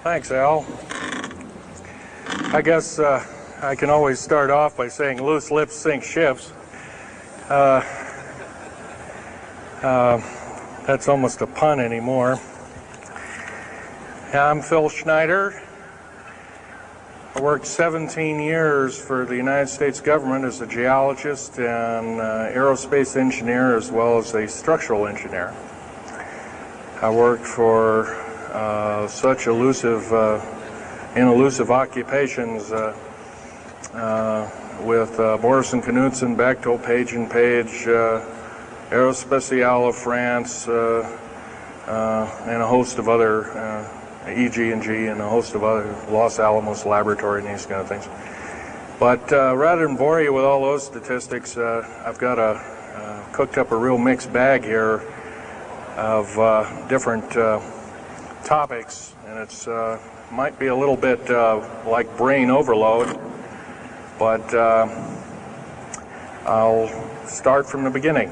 Thanks, Al. I guess I can always start off by saying loose lips sink ships. That's almost a pun anymore. I'm Phil Schneider. I worked 17 years for the United States government as a geologist and aerospace engineer, as well as a structural engineer. I worked for such elusive occupations with Morrison Knudsen, Bechtel, Page and Page, Aerospatiale of France, and a host of other EG&G and a host of other Los Alamos Laboratory and these kind of things. But rather than bore you with all those statistics, I've got cooked up a real mixed bag here of different topics, and it's might be a little bit like brain overload, but I'll start from the beginning.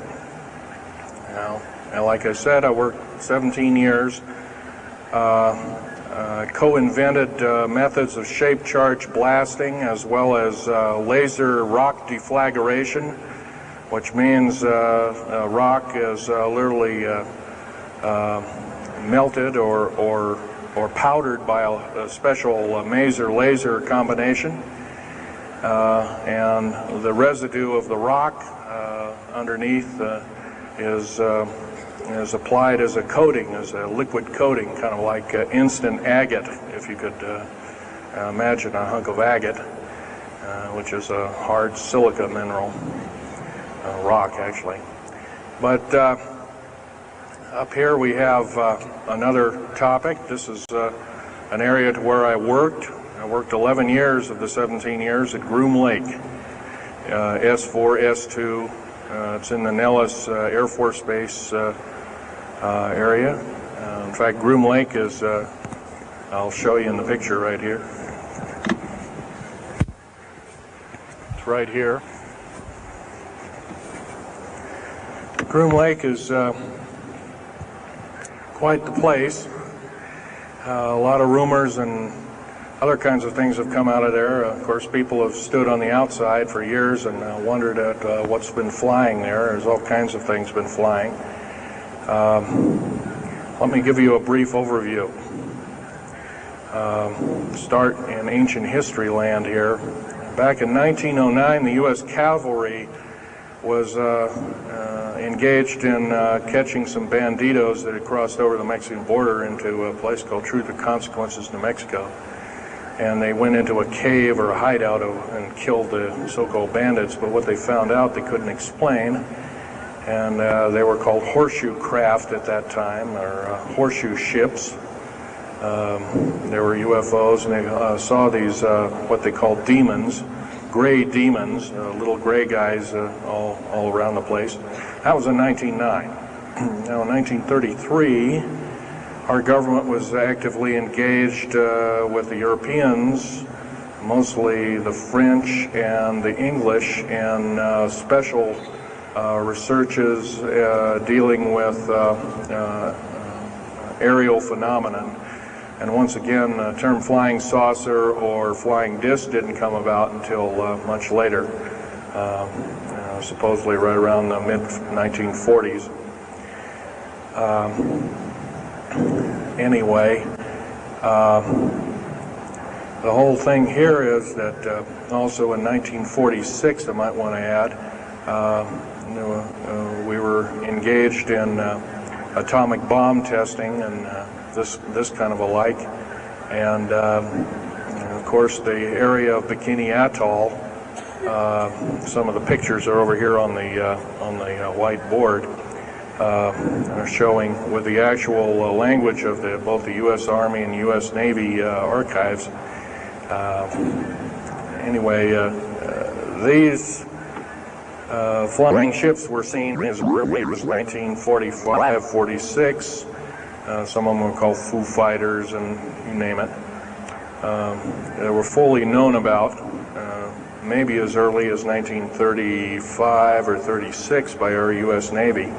And like I said, I worked 17 years. Co-invented methods of shape charge blasting, as well as laser rock deflagration, which means rock is literally melted or powdered by a special maser-laser combination, and the residue of the rock underneath is applied as a coating, as a liquid coating, kind of like instant agate, if you could imagine a hunk of agate, which is a hard silica mineral, rock actually. But up here we have another topic. This is an area to where I worked. I worked 11 years of the 17 years at Groom Lake, S4, S2. It's in the Nellis Air Force Base area. In fact, Groom Lake is, I'll show you in the picture right here. It's right here. Groom Lake is quite the place. A lot of rumors and other kinds of things have come out of there. Of course, people have stood on the outside for years and wondered at what's been flying there. There's all kinds of things been flying. Let me give you a brief overview. Start in ancient history land here. Back in 1909, the U.S. cavalry was engaged in catching some banditos that had crossed over the Mexican border into a place called Truth or Consequences, New Mexico. And they went into a cave or a hideout and killed the so-called bandits, but what they found out they couldn't explain, and they were called horseshoe craft at that time, or horseshoe ships. There were UFOs, and they saw these, what they called demons, gray demons, little gray guys all around the place. That was in 1909. Now in 1933, our government was actively engaged with the Europeans, mostly the French and the English, in special researches dealing with aerial phenomenon. And once again, the term flying saucer or flying disc didn't come about until much later, supposedly right around the mid-1940s. Anyway, the whole thing here is that also in 1946, I might want to add, we were engaged in atomic bomb testing and this kind of a like, and of course the area of Bikini Atoll. Some of the pictures are over here on the white board. Are showing with the actual language of both the U.S. Army and U.S. Navy archives. Anyway, these flying ships were seen as early as 1945, 46. Some of them were called Foo Fighters, and you name it. They were fully known about maybe as early as 1935 or 36 by our U.S. Navy.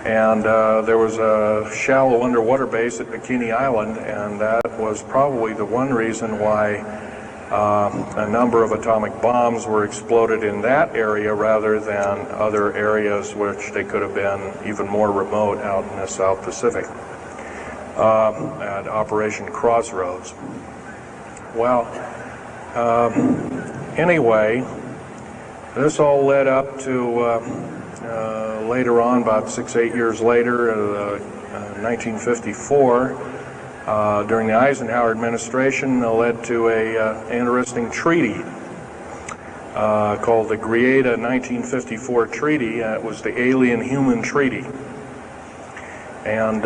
And there was a shallow underwater base at Bikini Island, and that was probably the one reason why a number of atomic bombs were exploded in that area rather than other areas which they could have been even more remote out in the South Pacific at Operation Crossroads. Well, anyway, this all led up to later on, about 6-8 years later, 1954, during the Eisenhower administration, led to an interesting treaty called the Ғы 1954 Treaty. It was the Alien-Human Treaty. And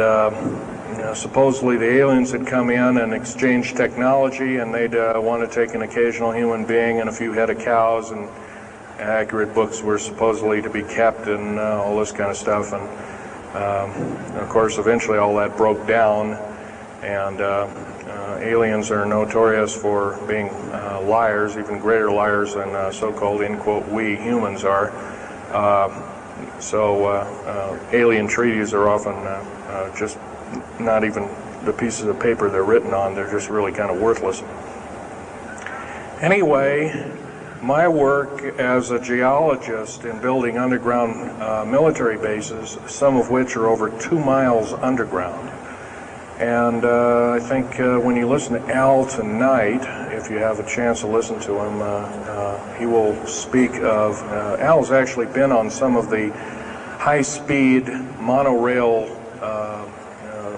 supposedly the aliens had come in and exchanged technology, and they'd want to take an occasional human being and a few head of cows, and accurate books were supposedly to be kept, and all this kind of stuff. And of course, eventually all that broke down, and aliens are notorious for being liars, even greater liars than so-called, in quote, we humans are. So alien treaties are often just not even the pieces of paper they're written on, they're just really kind of worthless. Anyway, my work as a geologist in building underground military bases, some of which are over 2 miles underground. And I think when you listen to Al tonight, if you have a chance to listen to him, he will speak of, Al's actually been on some of the high-speed monorail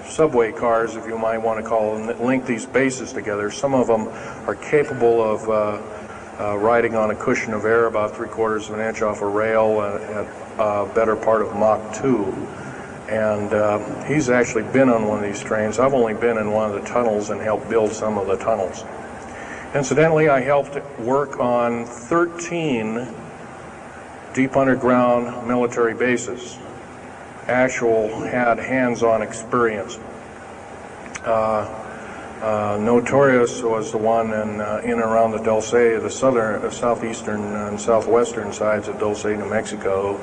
subway cars, if you might want to call them, that link these bases together. Some of them are capable of riding on a cushion of air about 3/4 of an inch off a rail at a better part of Mach 2. And he's actually been on one of these trains. I've only been in one of the tunnels and helped build some of the tunnels. Incidentally, I helped work on 13 deep underground military bases. Had hands-on experience. Notorious was the one in and around the Dulce, the southeastern and southwestern sides of Dulce, New Mexico,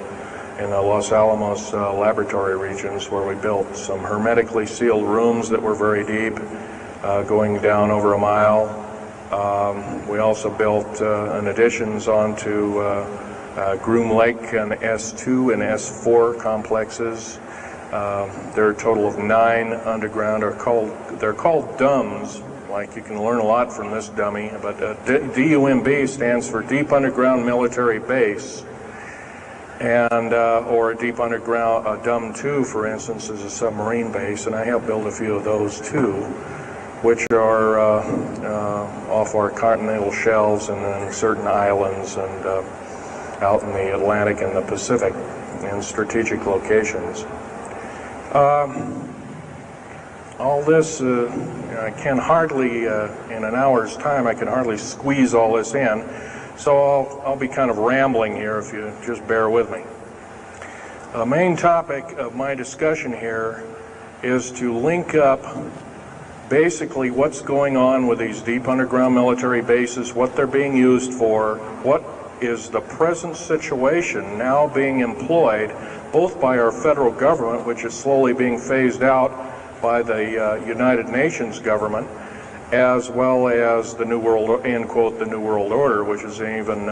in the Los Alamos laboratory regions, where we built some hermetically sealed rooms that were very deep, going down over a mile. We also built additions onto Groom Lake and S2 and S4 complexes. There are a total of 9 underground. They're called DUMBs. Like, you can learn a lot from this dummy, but DUMB stands for Deep Underground Military Base, and or a deep underground DUM2, for instance, is a submarine base, and I helped build a few of those too, which are off our continental shelves and then certain islands and out in the Atlantic and the Pacific in strategic locations. All this, I can hardly, in an hour's time, I can hardly squeeze all this in, so I'll be kind of rambling here if you just bear with me. The main topic of my discussion here is to link up basically what's going on with these deep underground military bases, what they're being used for, what is the present situation now being employed both by our federal government, which is slowly being phased out by the United Nations government, as well as the New World, end quote, the New World Order, which is an even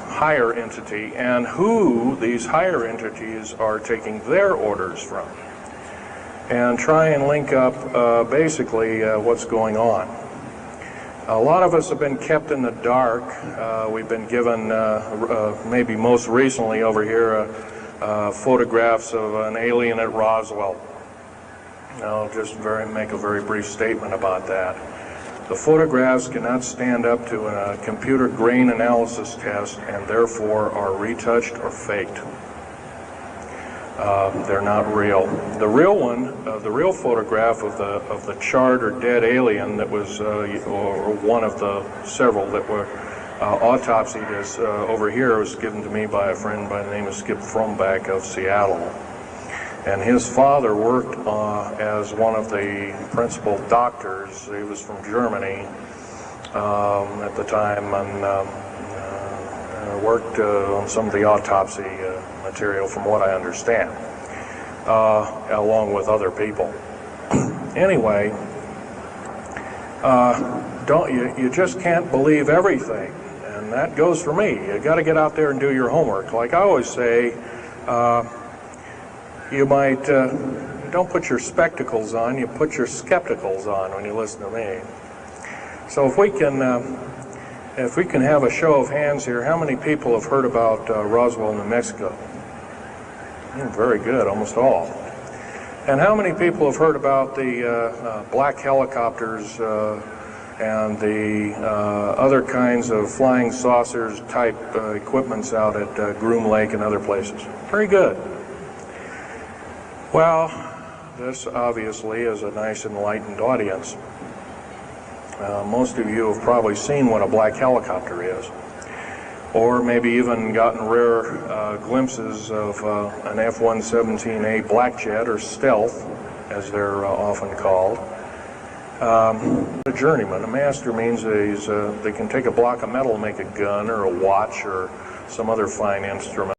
higher entity, and who these higher entities are taking their orders from, and try and link up basically what's going on. A lot of us have been kept in the dark. We've been given, maybe most recently over here, photographs of an alien at Roswell. I'll just make a very brief statement about that. The photographs cannot stand up to a computer grain analysis test and therefore are retouched or faked. They're not real. The real one, the real photograph of the charred or dead alien that was, or one of the several that were autopsied, is over here, was given to me by a friend by the name of Skip Frombach of Seattle. And his father worked as one of the principal doctors. He was from Germany at the time, and worked on some of the autopsy material, from what I understand. along with other people. Anyway, you just can't believe everything, and that goes for me. You got to get out there and do your homework. Like I always say, you might don't put your spectacles on, you put your skepticals on when you listen to me. So if we can have a show of hands here, how many people have heard about Roswell, New Mexico? Very good, almost all. And how many people have heard about the black helicopters and the other kinds of flying saucers type equipments out at Groom Lake and other places? Very good. Well, this obviously is a nice enlightened audience. Most of you have probably seen what a black helicopter is, or maybe even gotten rare glimpses of an F-117A black jet, or stealth, as they're often called. A journeyman, a master, means they can take a block of metal and make a gun or a watch or some other fine instrument.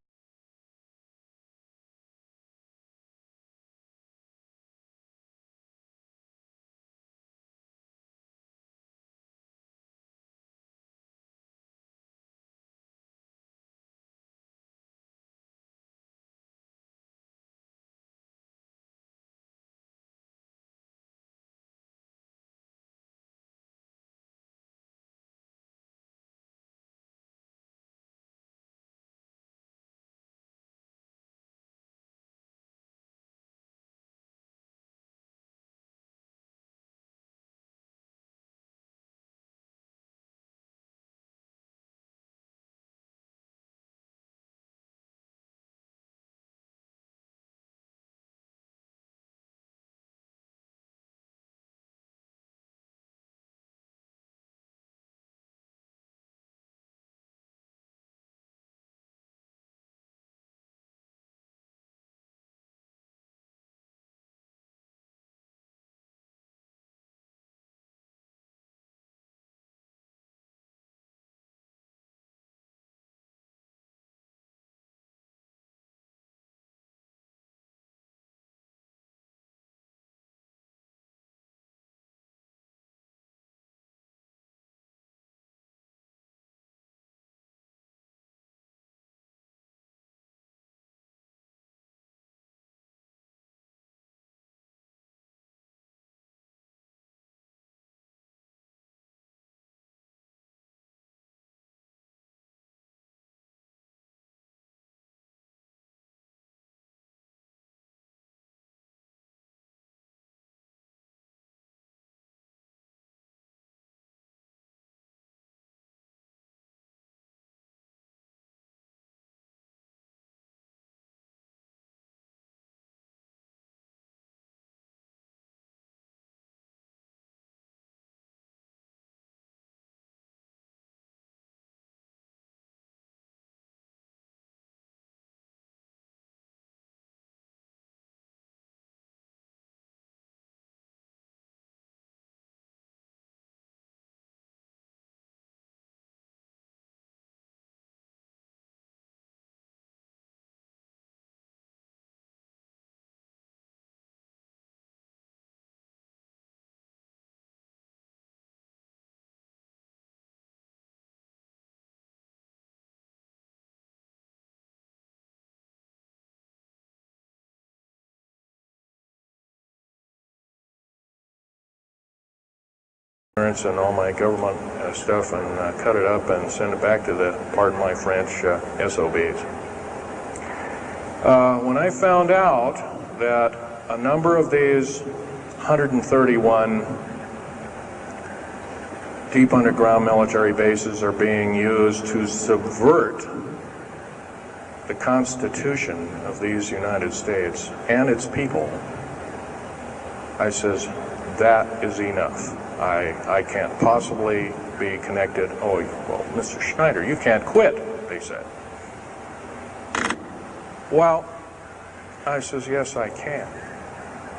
And all my government stuff and cut it up and send it back to the, pardon my French, SOBs. When I found out that a number of these 131 deep underground military bases are being used to subvert the Constitution of these United States and its people, I says, that is enough. I can't possibly be connected. Oh, well, Mr. Schneider, you can't quit, they said. Well, I says, yes, I can.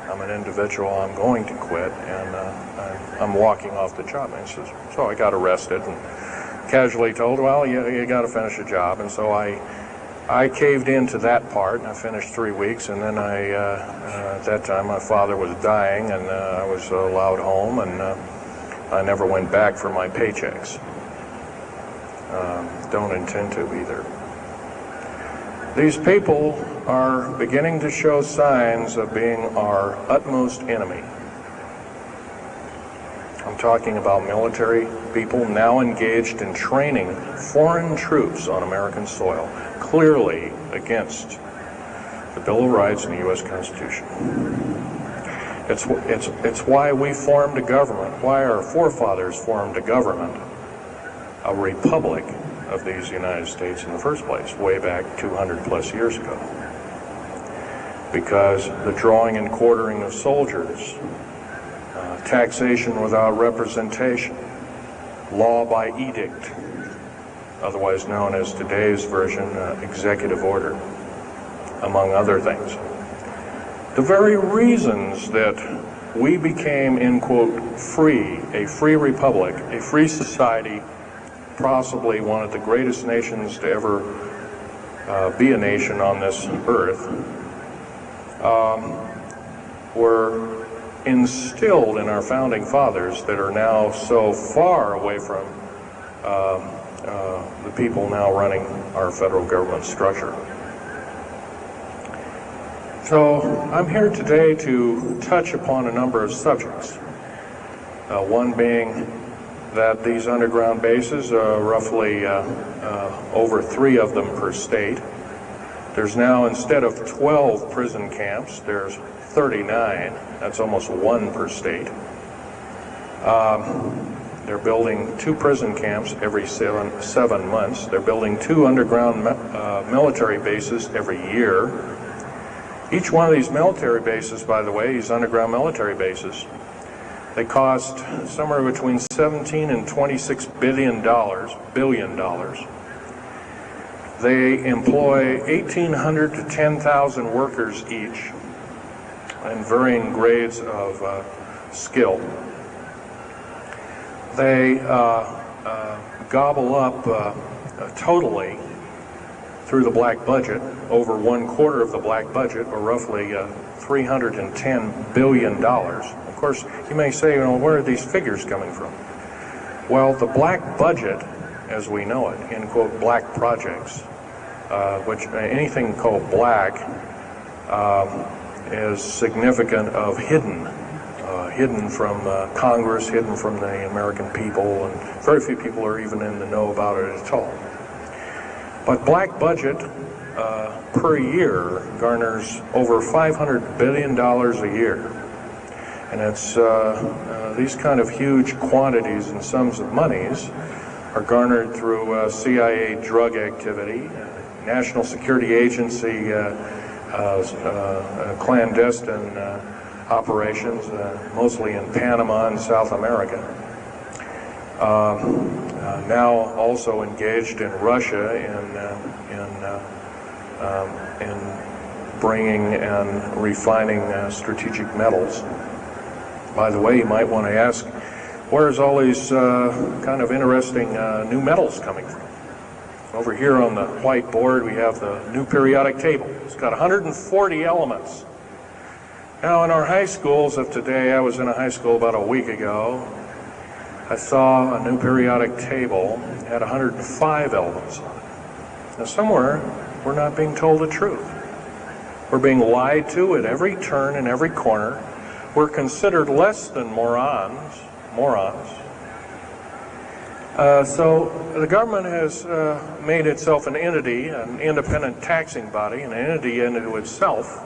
I'm an individual, I'm going to quit, and I'm walking off the job. And he says, so I got arrested and casually told, well, you got to finish the job. And so I I caved into that part, and I finished 3 weeks, and then at that time my father was dying, and I was allowed home, and I never went back for my paychecks. Don't intend to either. These people are beginning to show signs of being our utmost enemy. I'm talking about military people now engaged in training foreign troops on American soil, clearly against the Bill of Rights and the U.S. Constitution. It's why we formed a government, why our forefathers formed a government, a republic of these United States in the first place, way back 200 plus years ago. Because the drawing and quartering of soldiers, taxation without representation, law by edict, otherwise known as today's version, executive order, among other things. The very reasons that we became, in quote, free, a free republic, a free society, possibly one of the greatest nations to ever be a nation on this earth, were instilled in our founding fathers that are now so far away from the people now running our federal government structure. So I'm here today to touch upon a number of subjects. One being that these underground bases, roughly over 3 of them per state. There's now, instead of 12 prison camps, there's 39. That's almost 1 per state. They're building 2 prison camps every 7 months. They're building 2 underground military bases every year. Each one of these military bases, by the way, these underground military bases, they cost somewhere between $17 and $26 billion. They employ 1,800 to 10,000 workers each, in varying grades of skill. They gobble up totally through the black budget, over 1/4 of the black budget, or roughly $310 billion. Of course, you may say, well, where are these figures coming from? Well, the black budget, as we know it, in quote, black projects, which anything called black is significant of hidden from Congress, hidden from the American people, and very few people are even in the know about it at all. But black budget per year garners over $500 billion a year. And it's these kind of huge quantities and sums of monies are garnered through CIA drug activity, National Security Agency clandestine operations, mostly in Panama and South America. Now also engaged in Russia in bringing and refining strategic metals. By the way, you might want to ask, where's all these kind of interesting new metals coming from? Over here on the whiteboard we have the new periodic table. It's got 140 elements. Now in our high schools of today, I was in a high school about a week ago, I saw a new periodic table had 105 elements on it. Now somewhere we're not being told the truth. We're being lied to at every turn and every corner. We're considered less than morons. So the government has made itself an entity, an independent taxing body, an entity into itself,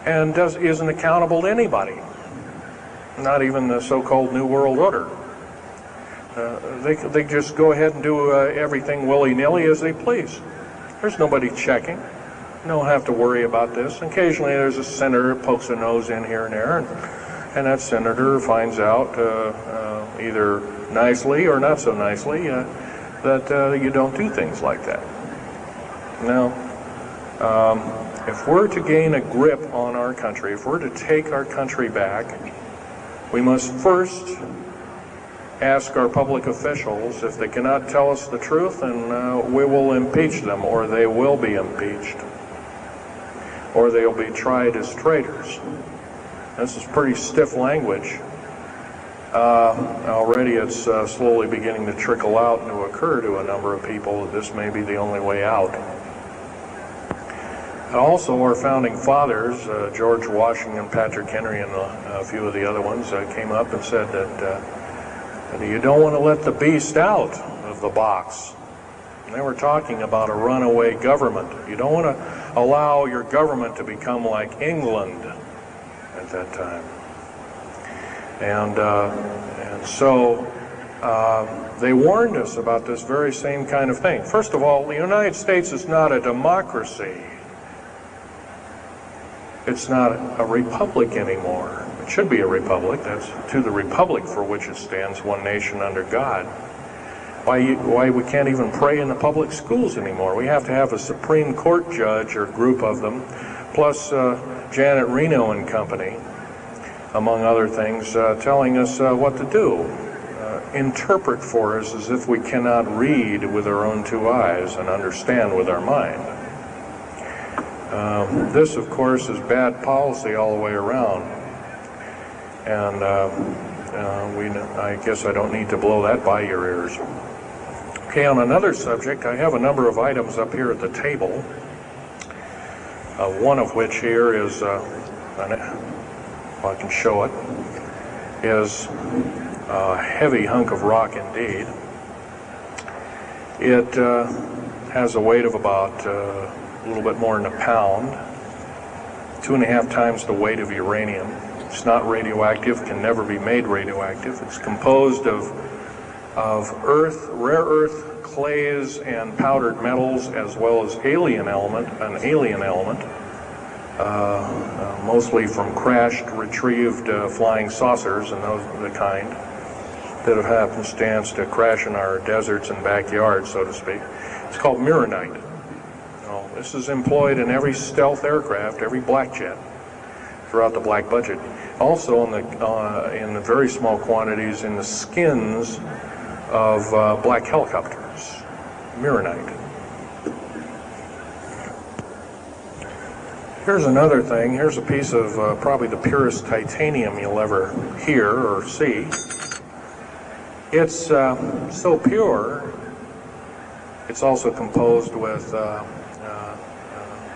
and isn't accountable to anybody, not even the so-called New World Order. They just go ahead and do everything willy-nilly as they please. There's nobody checking. You don't have to worry about this. Occasionally there's a senator who pokes a nose in here and there, and that senator finds out either nicely or not so nicely that you don't do things like that. Now, if we're to gain a grip on our country, if we're to take our country back, we must first ask our public officials. If they cannot tell us the truth, then we will impeach them, or they will be impeached, or they'll be tried as traitors. This is pretty stiff language. Already it's slowly beginning to trickle out and to occur to a number of people that this may be the only way out. Also, our founding fathers, George Washington, Patrick Henry, and a few of the other ones came up and said that you don't want to let the beast out of the box. And they were talking about a runaway government. You don't want to allow your government to become like England at that time. And so they warned us about this very same kind of thing. First of all, the United States is not a democracy. It's not a republic anymore. It should be a republic. That's to the republic for which it stands, one nation under God. Why we can't even pray in the public schools anymore. We have to have a Supreme Court judge or group of them, plus Janet Reno and company, among other things, telling us what to do. Interpret for us as if we cannot read with our own two eyes and understand with our mind. This, of course, is bad policy all the way around. And I guess I don't need to blow that by your ears. Okay, on another subject, I have a number of items up here at the table. One of which here is, if I can show it, is a heavy hunk of rock indeed. It has a weight of about a little bit more than a pound, 2.5 times the weight of uranium. It's not radioactive, can never be made radioactive. It's composed of earth, rare earth, clays, and powdered metals, as well as an alien element, mostly from crashed, retrieved flying saucers and those of the kind that have happenstance to crash in our deserts and backyards, so to speak. It's called mironite. This is employed in every stealth aircraft, every black jet, throughout the black budget. Also in the very small quantities in the skins of black helicopters, mironite. Here's another thing. Here's a piece of probably the purest titanium you'll ever hear or see. It's so pure, it's also composed with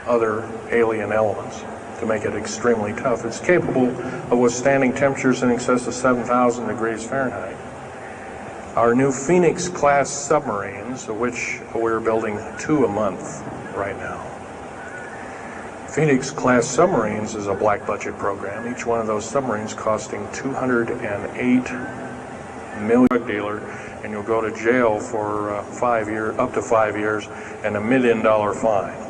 other alien elements to make it extremely tough. It's capable of withstanding temperatures in excess of 7,000 degrees Fahrenheit. Our new Phoenix-class submarines, of which we're building 2 a month right now. Phoenix-class submarines is a black budget program. Each one of those submarines costing $208 million. Drug dealer, and you'll go to jail for 5 years, up to 5 years, and $1 million fine.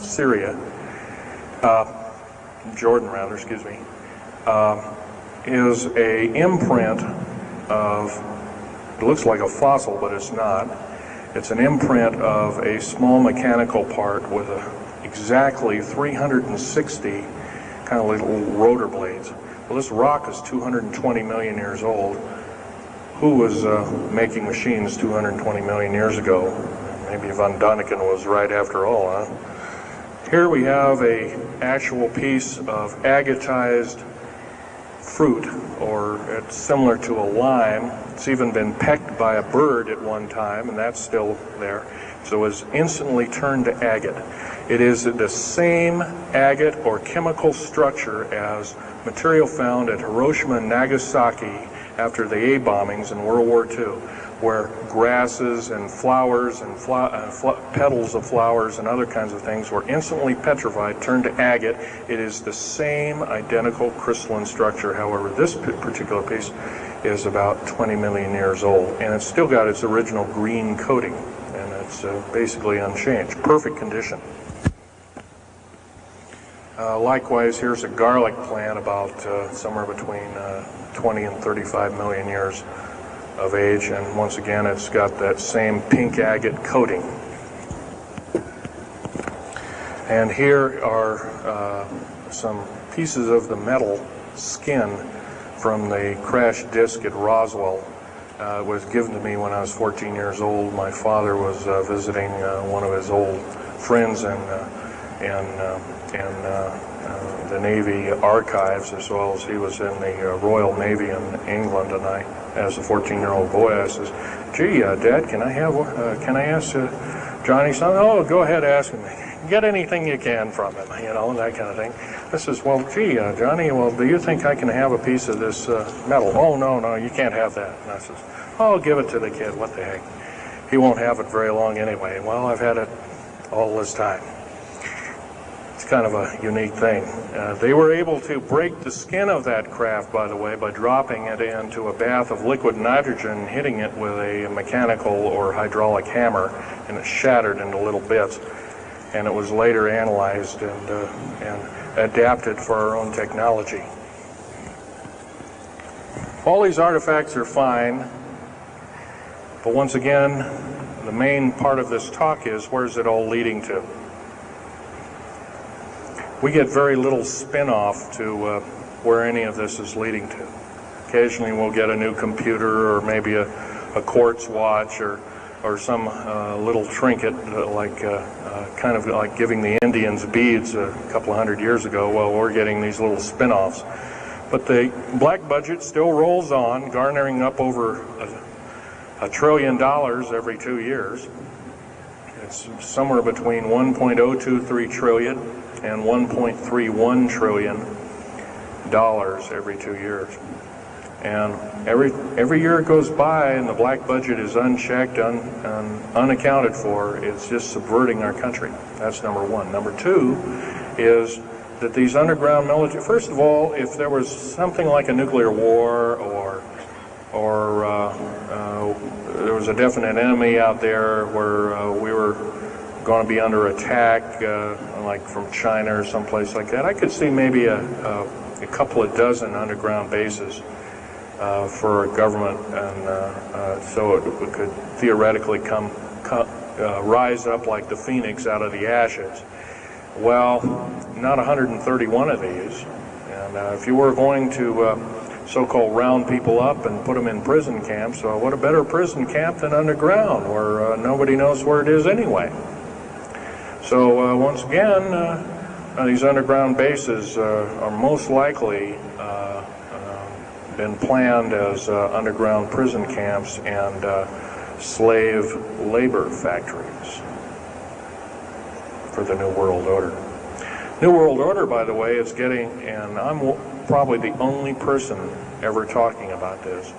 Syria, Jordan rather, excuse me, is a imprint of, it looks like a fossil, but it's not. It's an imprint of a small mechanical part with exactly 360 kind of little rotor blades. Well, this rock is 220 million years old. Who was making machines 220 million years ago? Maybe Von Däniken was right after all, huh? Here we have a actual piece of agatized fruit, or it's similar to a lime. It's even been pecked by a bird at one time, and that's still there. So it was instantly turned to agate. It is the same agate or chemical structure as material found at Hiroshima and Nagasaki after the A bombings in World War II, where grasses and flowers and petals of flowers and other kinds of things were instantly petrified, turned to agate. It is the same identical crystalline structure. However, this particular piece is about 20 million years old, and it's still got its original green coating, and it's basically unchanged. Perfect condition. Likewise, here's a garlic plant about somewhere between 20 and 35 million years of age, and once again it's got that same pink agate coating. And here are some pieces of the metal skin from the crash disk at Roswell. It was given to me when I was 14 years old. My father was visiting one of his old friends in the Navy archives, as well as he was in the Royal Navy in England. And I, as a 14-year-old boy, I says, "Gee, Dad, can I ask Johnny something?" "Oh, go ahead, ask him. Get anything you can from him," you know, that kind of thing. I says, "Well, gee, Johnny, well, do you think I can have a piece of this metal?" "Oh, no, you can't have that." And I says, "Oh, give it to the kid. What the heck? He won't have it very long anyway." Well, I've had it all this time. It's kind of a unique thing. They were able to break the skin of that craft, by the way, by dropping it into a bath of liquid nitrogen, hitting it with a mechanical or hydraulic hammer, and it shattered into little bits. And it was later analyzed and adapted for our own technology. All these artifacts are fine, but once again, the main part of this talk is, where's it all leading to? We get very little spin-off to where any of this is leading to. Occasionally we'll get a new computer, or maybe a quartz watch, or some little trinket, kind of like giving the Indians beads a couple of hundred years ago. Well, we're getting these little spin-offs. But the black budget still rolls on, garnering up over $1 trillion every 2 years. It's somewhere between 1.023 trillion and 1.31 trillion dollars every 2 years. And every year it goes by and the black budget is unchecked, unaccounted for, it's just subverting our country. That's number one. Number two is that these underground military, first of all, if there was something like a nuclear war, or there was a definite enemy out there where we were going to be under attack, like from China or someplace like that, I could see maybe a couple of dozen underground bases for a government, and so it could theoretically rise up like the phoenix out of the ashes. Well, not 131 of these, and if you were going to so-called round people up and put them in prison camps, what a better prison camp than underground, where nobody knows where it is anyway. So once again, these underground bases are most likely been planned as underground prison camps and slave labor factories for the New World Order. New World Order, by the way, is getting, and I'm probably the only person ever talking about this,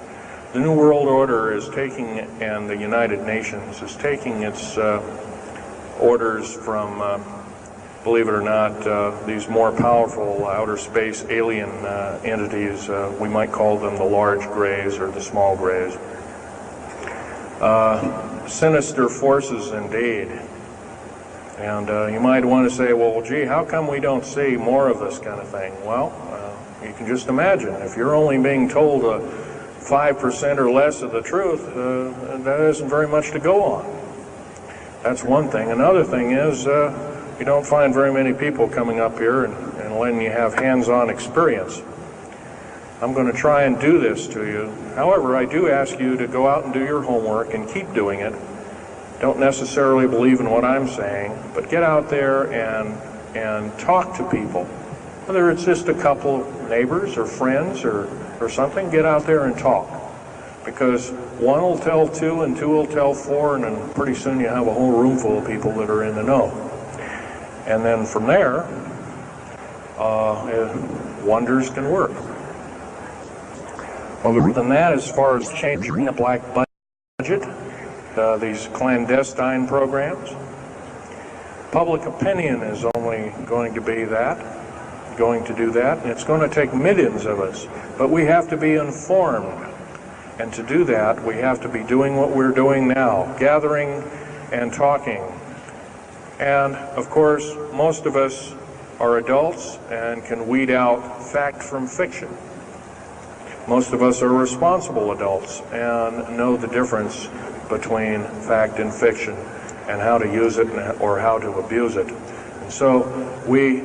the New World Order is taking, and the United Nations is taking its orders from, believe it or not, these more powerful outer space alien entities. We might call them the large grays or the small grays. Sinister forces indeed. And you might want to say, well, gee, how come we don't see more of this kind of thing? Well, you can just imagine. If you're only being told 5% or less of the truth, that isn't very much to go on. That's one thing. Another thing is you don't find very many people coming up here and letting you have hands-on experience. I'm going to try and do this to you. However, I do ask you to go out and do your homework and keep doing it. Don't necessarily believe in what I'm saying, but get out there and talk to people. Whether it's just a couple neighbors or friends or something, get out there and talk. Because one will tell two and two will tell four, and then pretty soon you have a whole room full of people that are in the know. And then from there, wonders can work. Other than that, as far as changing the black budget, these clandestine programs, public opinion is only going to do that, and it's going to take millions of us. But we have to be informed. And to do that, we have to be doing what we're doing now, gathering and talking. And, of course, most of us are adults and can weed out fact from fiction. Most of us are responsible adults and know the difference between fact and fiction and how to use it or how to abuse it. And so we,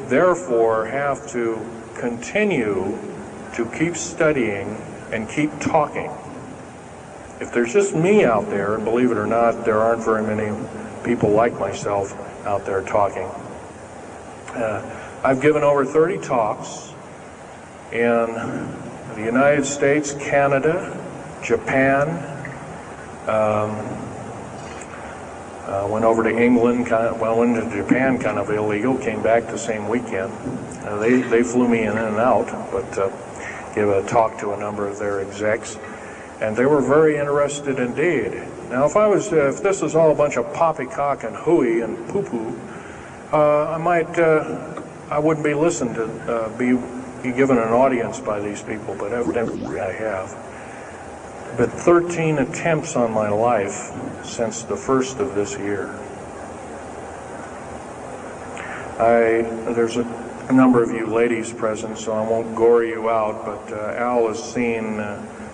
therefore, have to continue to keep studying and keep talking. If there's just me out there, and believe it or not, there aren't very many people like myself out there talking. I've given over 30 talks in the United States, Canada, Japan, went over to England, went to Japan kind of illegal, came back the same weekend. They flew me in and out, but give a talk to a number of their execs, and they were very interested indeed. Now, if this was all a bunch of poppycock and hooey and poo-poo, I wouldn't be listened to, be given an audience by these people, but evidently I have. But 13 attempts on my life since the first of this year. There's a number of you ladies present, so I won't gore you out, but Al has seen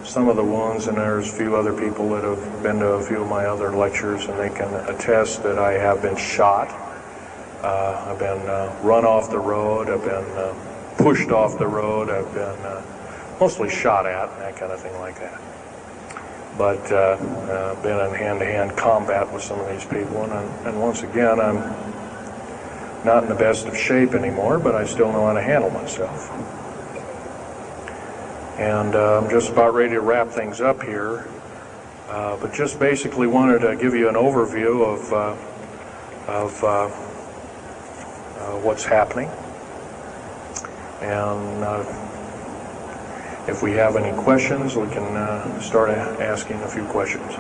some of the wounds, and there's a few other people that have been to a few of my other lectures, and they can attest that I have been shot. I've been run off the road, I've been pushed off the road, I've been mostly shot at, and that kind of thing like that. But been in hand-to-hand combat with some of these people, and once again, I'm not in the best of shape anymore, but I still know how to handle myself. And I'm just about ready to wrap things up here, but just basically wanted to give you an overview of what's happening. And if we have any questions, we can start asking a few questions.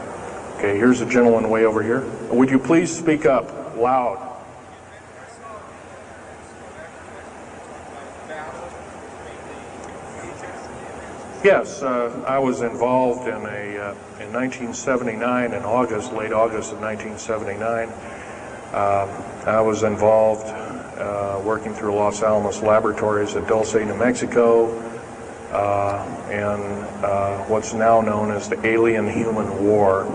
Okay, here's a gentleman way over here. Would you please speak up loud? Yes, I was involved in 1979, in August, late August of 1979. I was involved working through Los Alamos laboratories at Dulce, New Mexico, and what's now known as the Alien-Human War.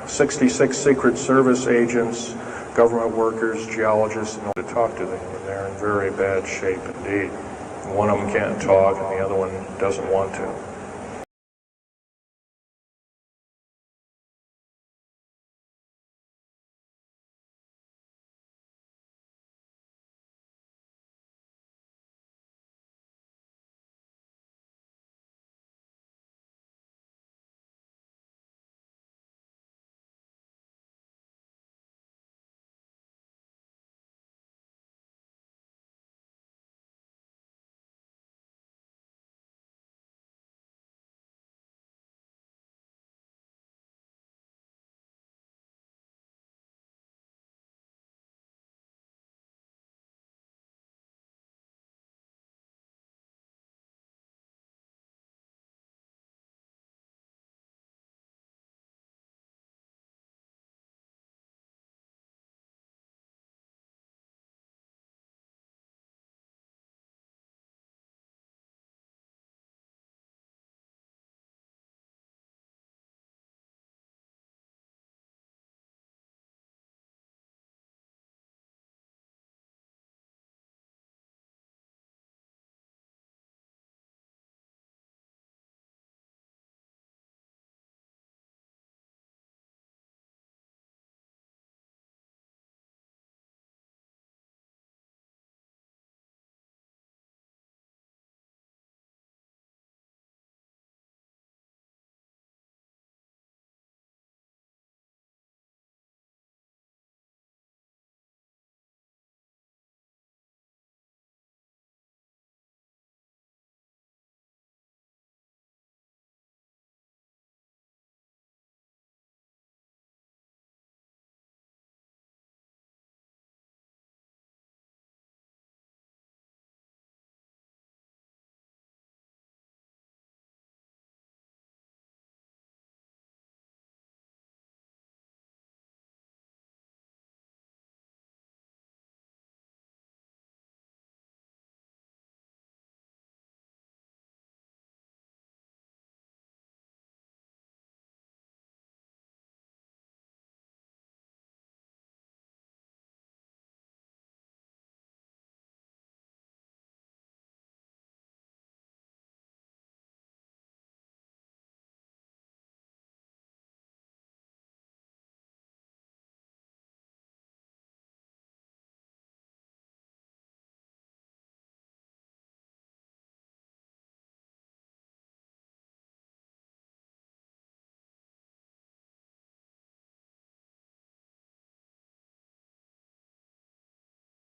66 Secret Service agents, government workers, geologists, and all to talk to them, and they're in very bad shape indeed. One of them can't talk, and the other one doesn't want to.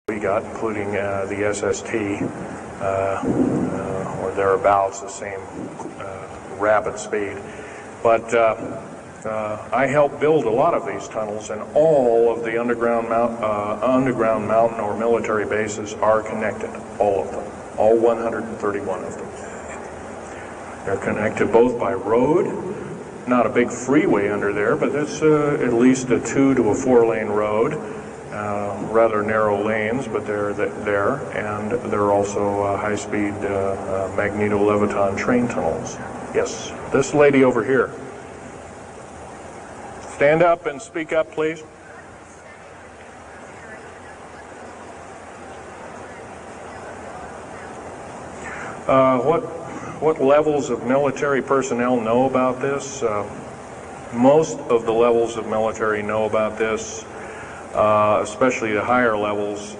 we got, including the SST, or thereabouts, the same rapid speed. But I helped build a lot of these tunnels, and all of the underground mountain or military bases are connected, all of them, all 131 of them. They're connected both by road, not a big freeway under there, but it's at least a 2 to a 4 lane road, rather narrow lanes, but they're there, and they're also high-speed magneto-leviton train tunnels. Yes, this lady over here. Stand up and speak up, please. What levels of military personnel know about this? Most of the levels of military know about this, especially the higher levels,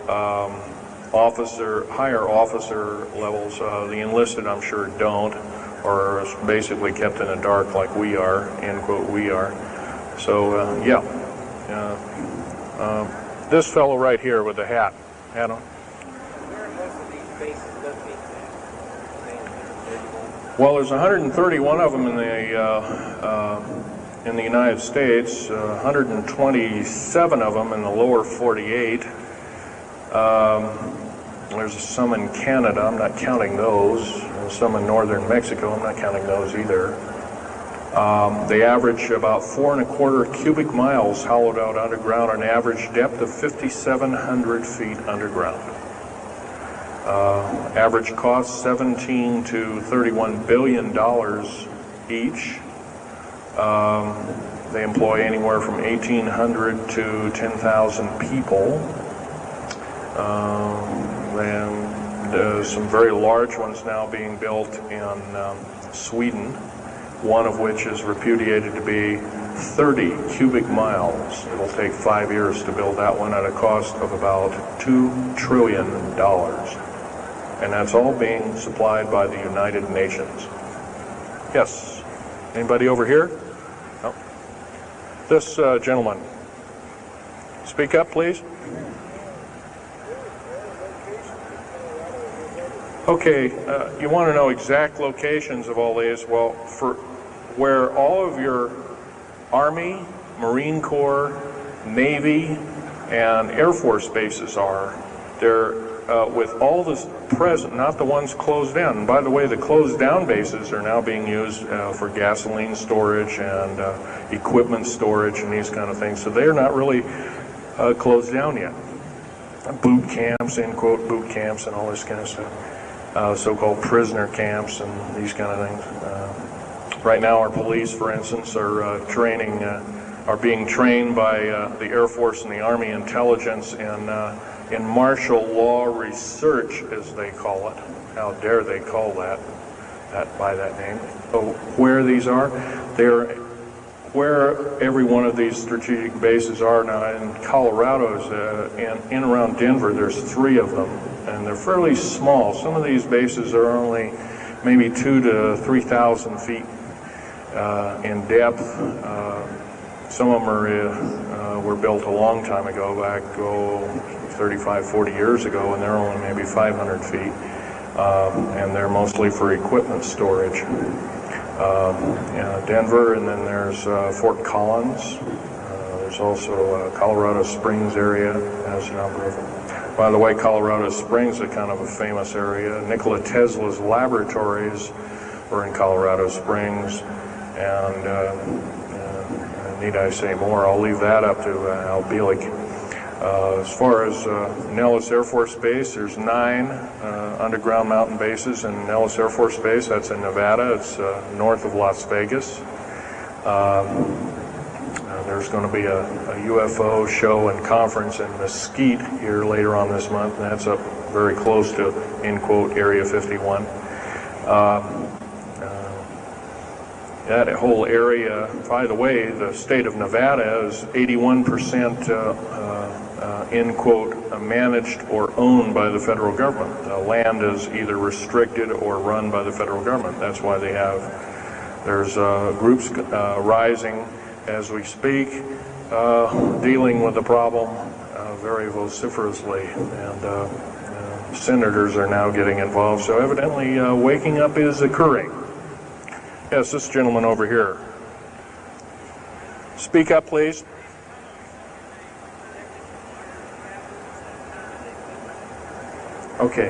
higher officer levels. The enlisted, I'm sure, don't, or are basically kept in the dark like we are, end quote, we are. So, yeah. This fellow right here with the hat. Adam? Where are most of these bases located at? Well, there's 131 of them in the United States, 127 of them in the lower 48. There's some in Canada, I'm not counting those. And some in northern Mexico, I'm not counting those either. They average about 4¼ cubic miles hollowed out underground, an average depth of 5,700 feet underground. Average cost $17 to $31 billion each. They employ anywhere from 1,800 to 10,000 people. And some very large ones now being built in Sweden, one of which is repudiated to be 30 cubic miles. It'll take 5 years to build that one at a cost of about $2 trillion. And that's all being supplied by the United Nations. Yes? Anybody over here? No? This gentleman. Speak up, please. Okay, you want to know exact locations of all these? Well, for where all of your Army, Marine Corps, Navy, and Air Force bases are, they're with all this present, not the ones closed down. And by the way, the closed down bases are now being used for gasoline storage and equipment storage and these kind of things. So they're not really closed down yet. Boot camps, end quote, boot camps and all this kind of stuff. So-called prisoner camps and these kind of things. Right now, our police, for instance, are being trained by the Air Force and the Army intelligence in martial law research, as they call it. How dare they call that by that name? So where these are, they're where every one of these strategic bases are now. In Colorado, in around Denver, there's 3 of them, and they're fairly small. Some of these bases are only maybe 2,000 to 3,000 feet in depth. Some of them were built a long time ago, back 35, 40 years ago, and they're only maybe 500 feet, and they're mostly for equipment storage. Denver, and then there's Fort Collins. There's also Colorado Springs area has a number of them. By the way, Colorado Springs is kind of a famous area. Nikola Tesla's laboratories were in Colorado Springs, and need I say more? I'll leave that up to Al Bielek. As far as Nellis Air Force Base, there's 9 underground mountain bases in Nellis Air Force Base. That's in Nevada. It's north of Las Vegas. There's going to be a UFO show and conference in Mesquite here later on this month, and that's up very close to, end quote, Area 51. That whole area, by the way, the state of Nevada is 81% end quote, managed or owned by the federal government. The land is either restricted or run by the federal government. That's why there's groups rising as we speak, dealing with the problem of very vociferously, and senators are now getting involved. So evidently waking up is occurring. Yes, this gentleman over here. Speak up, please. Okay.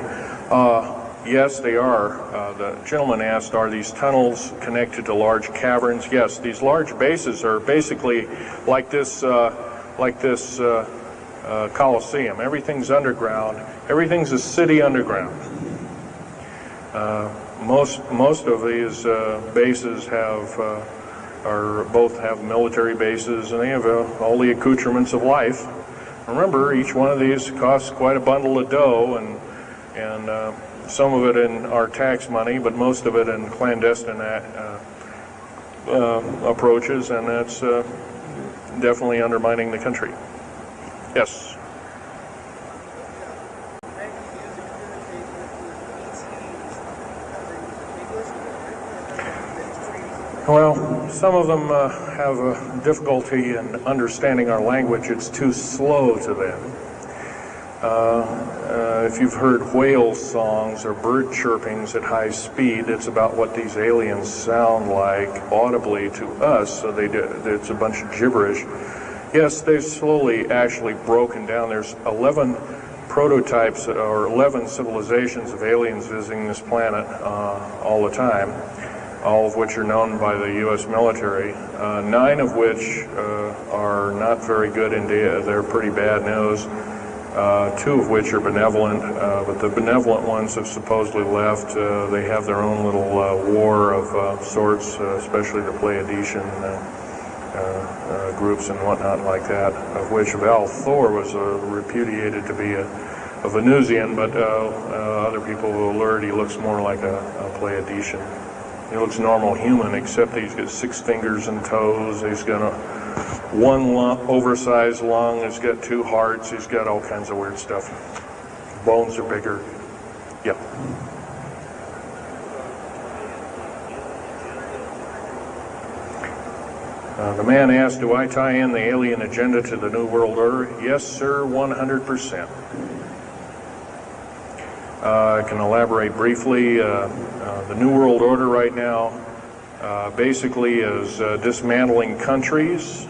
Yes, they are. The gentleman asked, are these tunnels connected to large caverns? Yes, these large bases are basically like this Coliseum. Everything's underground. Everything's a city underground. Most of these bases both have military bases, and they have all the accoutrements of life. Remember, each one of these costs quite a bundle of dough, and some of it in our tax money, but most of it in clandestine approaches, and that's definitely undermining the country. Yes. Well, some of them have a difficulty in understanding our language. It's too slow to them. If you've heard whale songs or bird chirpings at high speed, it's about what these aliens sound like audibly to us, so it's a bunch of gibberish. Yes, they've slowly actually broken down. There's 11 prototypes or 11 civilizations of aliens visiting this planet all the time, all of which are known by the U.S. military, 9 of which are not very good indeed. They're pretty bad news. 2 of which are benevolent, but the benevolent ones have supposedly left. They have their own little war of sorts, especially the Pleiadian groups and whatnot like that, of which øᶊþ was repudiated to be a Venusian, but other people will alert he looks more like a Pleiadian. He looks normal human, except he's got 6 fingers and toes. He's got one oversized lung. He's got 2 hearts. He's got all kinds of weird stuff. Bones are bigger. Yep. The man asked, do I tie in the alien agenda to the New World Order? Yes, sir, 100%. I can elaborate briefly. The New World Order right now basically is dismantling countries,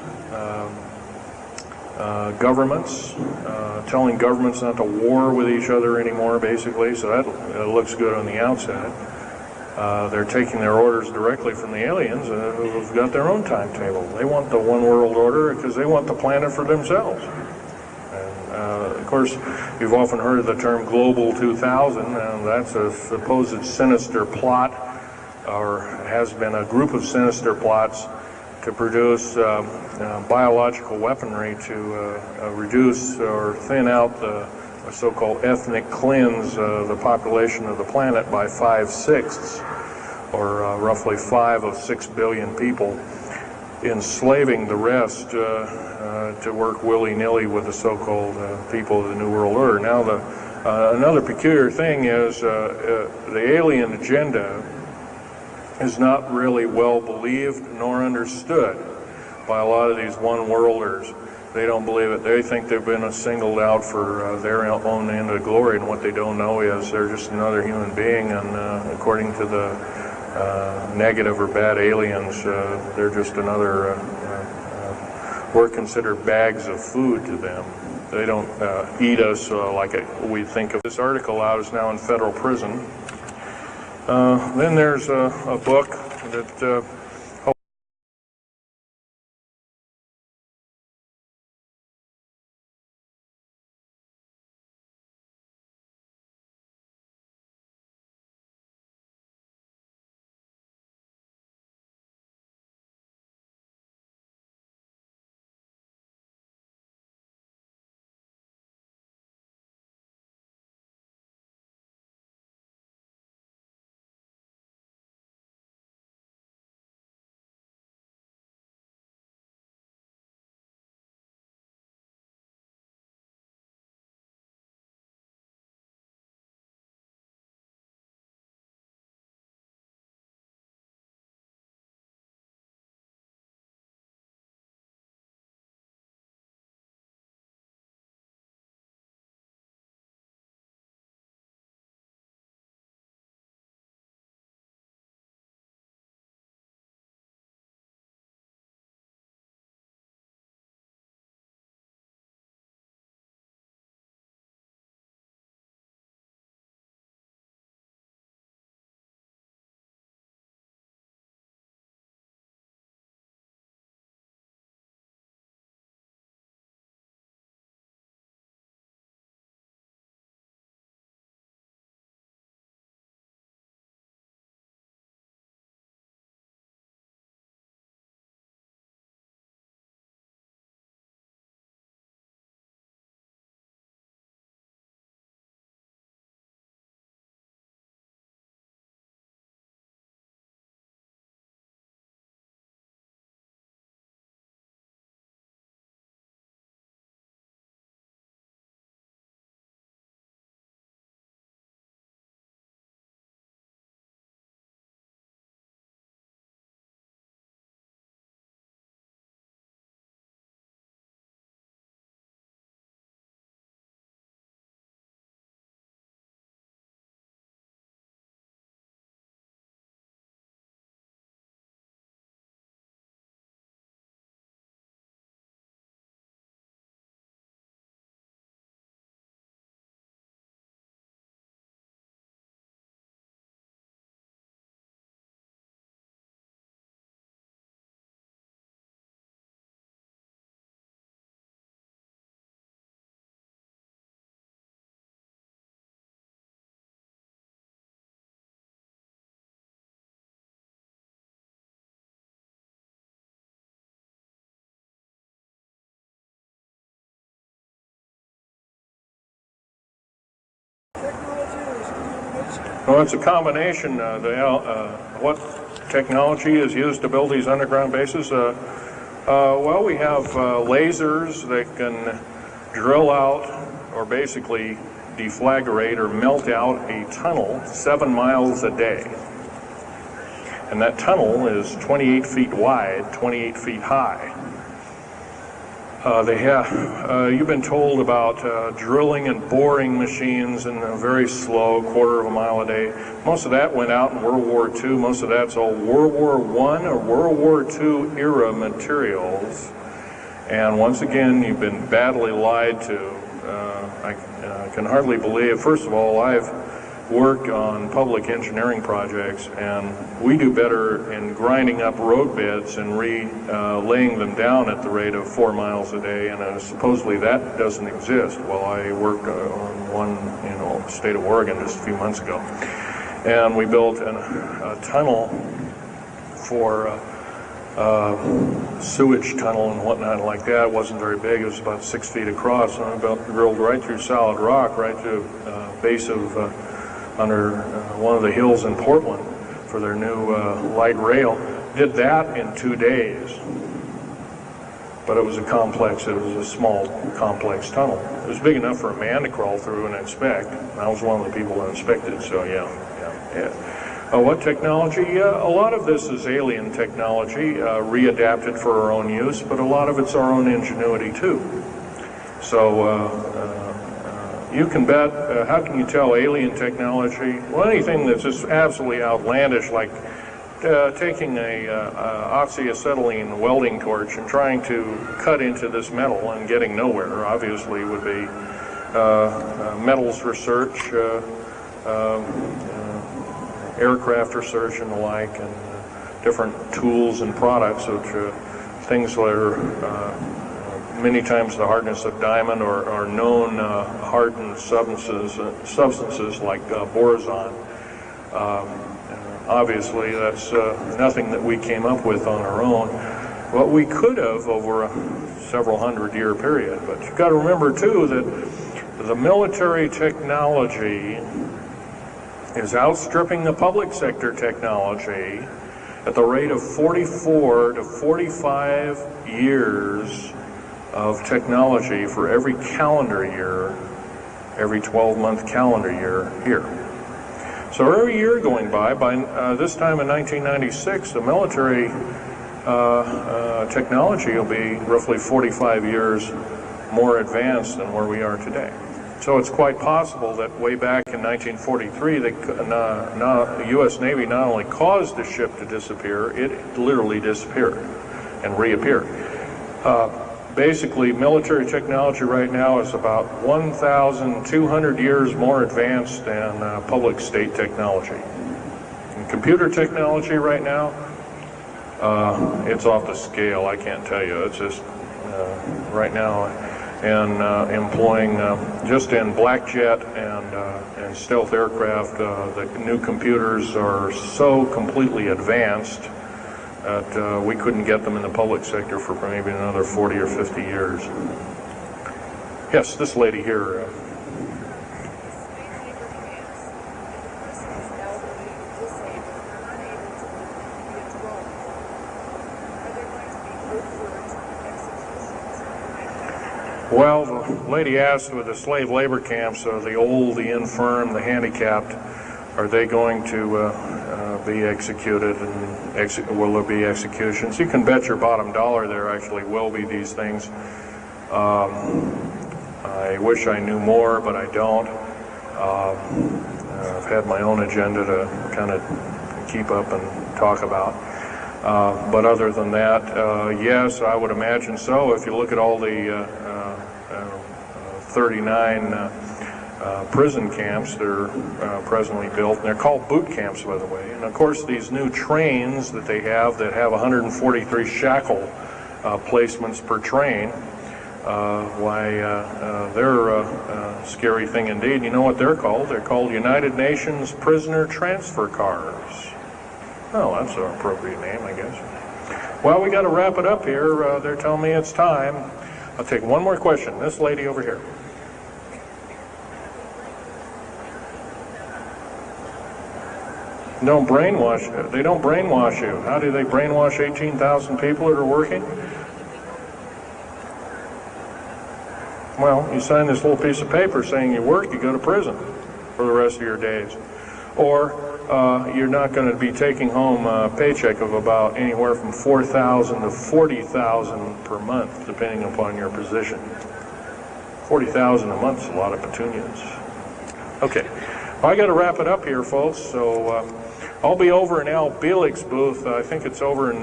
governments, telling governments not to war with each other anymore, basically, so that looks good on the outside. They're taking their orders directly from the aliens who've got their own timetable. They want the one world order because they want the planet for themselves. And, of course, you've often heard of the term Global 2000, and that's a supposed sinister plot, or has been a group of sinister plots to produce biological weaponry to reduce or thin out the so-called ethnic cleanse the population of the planet by 5/6, or roughly 5 of 6 billion people, enslaving the rest to work willy-nilly with the so-called people of the New World Order. Now, another peculiar thing is the alien agenda is not really well believed nor understood by a lot of these one-worlders. They don't believe it. They think they've been singled out for their own end of glory, and what they don't know is they're just another human being, and according to the negative or bad aliens, they're just another, we're considered bags of food to them. They don't eat us like we think of. This article out is now in federal prison. Then there's a book that Well, it's a combination. What technology is used to build these underground bases? Well, we have lasers that can drill out or basically deflagrate or melt out a tunnel 7 miles a day. And that tunnel is 28 feet wide, 28 feet high. You've been told about drilling and boring machines in a very slow, 1/4 mile a day. Most of that went out in World War II. Most of that's all World War I or World War II era materials. And once again, you've been badly lied to. I can hardly believe, first of all, I've worked on public engineering projects, and we do better in grinding up road beds and laying them down at the rate of 4 miles a day, and supposedly that doesn't exist. Well, I worked on one in the state of Oregon just a few months ago, and we built a tunnel for sewage tunnel and whatnot like that. It wasn't very big. It was about 6 feet across, and I drilled right through solid rock, right to base of under one of the hills in Portland for their new light rail. Did that in 2 days. But it was it was a small, complex tunnel. It was big enough for a man to crawl through and inspect. I was one of the people that inspected, so yeah. What technology? A lot of this is alien technology, readapted for our own use, but a lot of it's our own ingenuity too. So you can bet, how can you tell alien technology? Well, anything that's just absolutely outlandish, like taking a oxyacetylene welding torch and trying to cut into this metal and getting nowhere, obviously would be metals research, aircraft research and the like, and different tools and products, which things that are many times the hardness of diamond or known hardened substances like boron. Obviously, that's nothing that we came up with on our own. What we could have over a several hundred-year period. But you've got to remember, too, that the military technology is outstripping the public sector technology at the rate of 44 to 45 years of technology for every calendar year, every 12-month calendar year here. So every year going by this time in 1996, the military technology will be roughly 45 years more advanced than where we are today. So it's quite possible that way back in 1943, the U.S. Navy not only caused the ship to disappear, it literally disappeared and reappeared. Basically, military technology right now is about 1,200 years more advanced than public state technology. And computer technology right now, it's off the scale, I can't tell you. It's just right now, and employing just in black jet and stealth aircraft, the new computers are so completely advanced that we couldn't get them in the public sector for maybe another 40 or 50 years. Yes, this lady here. Well, the lady asked with the slave labor camps, the old, the infirm, the handicapped, are they going to be executed, and will there be executions? You can bet your bottom dollar there actually will be these things. I wish I knew more, but I don't. I've had my own agenda to kind of keep up and talk about. But other than that, yes, I would imagine so. If you look at all the 39 prison camps that are presently built, and they're called boot camps, by the way. And of course, these new trains that they have that have 143 shackle placements per train, they're a scary thing indeed. You know what they're called? They're called United Nations prisoner transfer cars. Oh, that's an appropriate name, I guess. Well, we got to wrap it up here. They're telling me it's time. I'll take one more question. This lady over here. Don't brainwash. They don't brainwash you. How do they brainwash 18,000 people that are working? Well, you sign this little piece of paper saying you work, you go to prison for the rest of your days. Or you're not going to be taking home a paycheck of about anywhere from $4,000 to $40,000 per month, depending upon your position. $40,000 a month is a lot of petunias. Okay, well, I got to wrap it up here, folks. So I'll be over in Al Bielik's booth. I think it's over in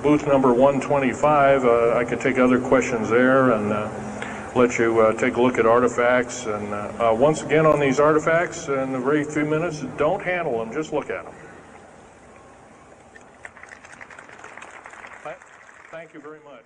booth number 125. I could take other questions there and let you take a look at artifacts. And once again on these artifacts, in a very few minutes, don't handle them, just look at them. Thank you very much.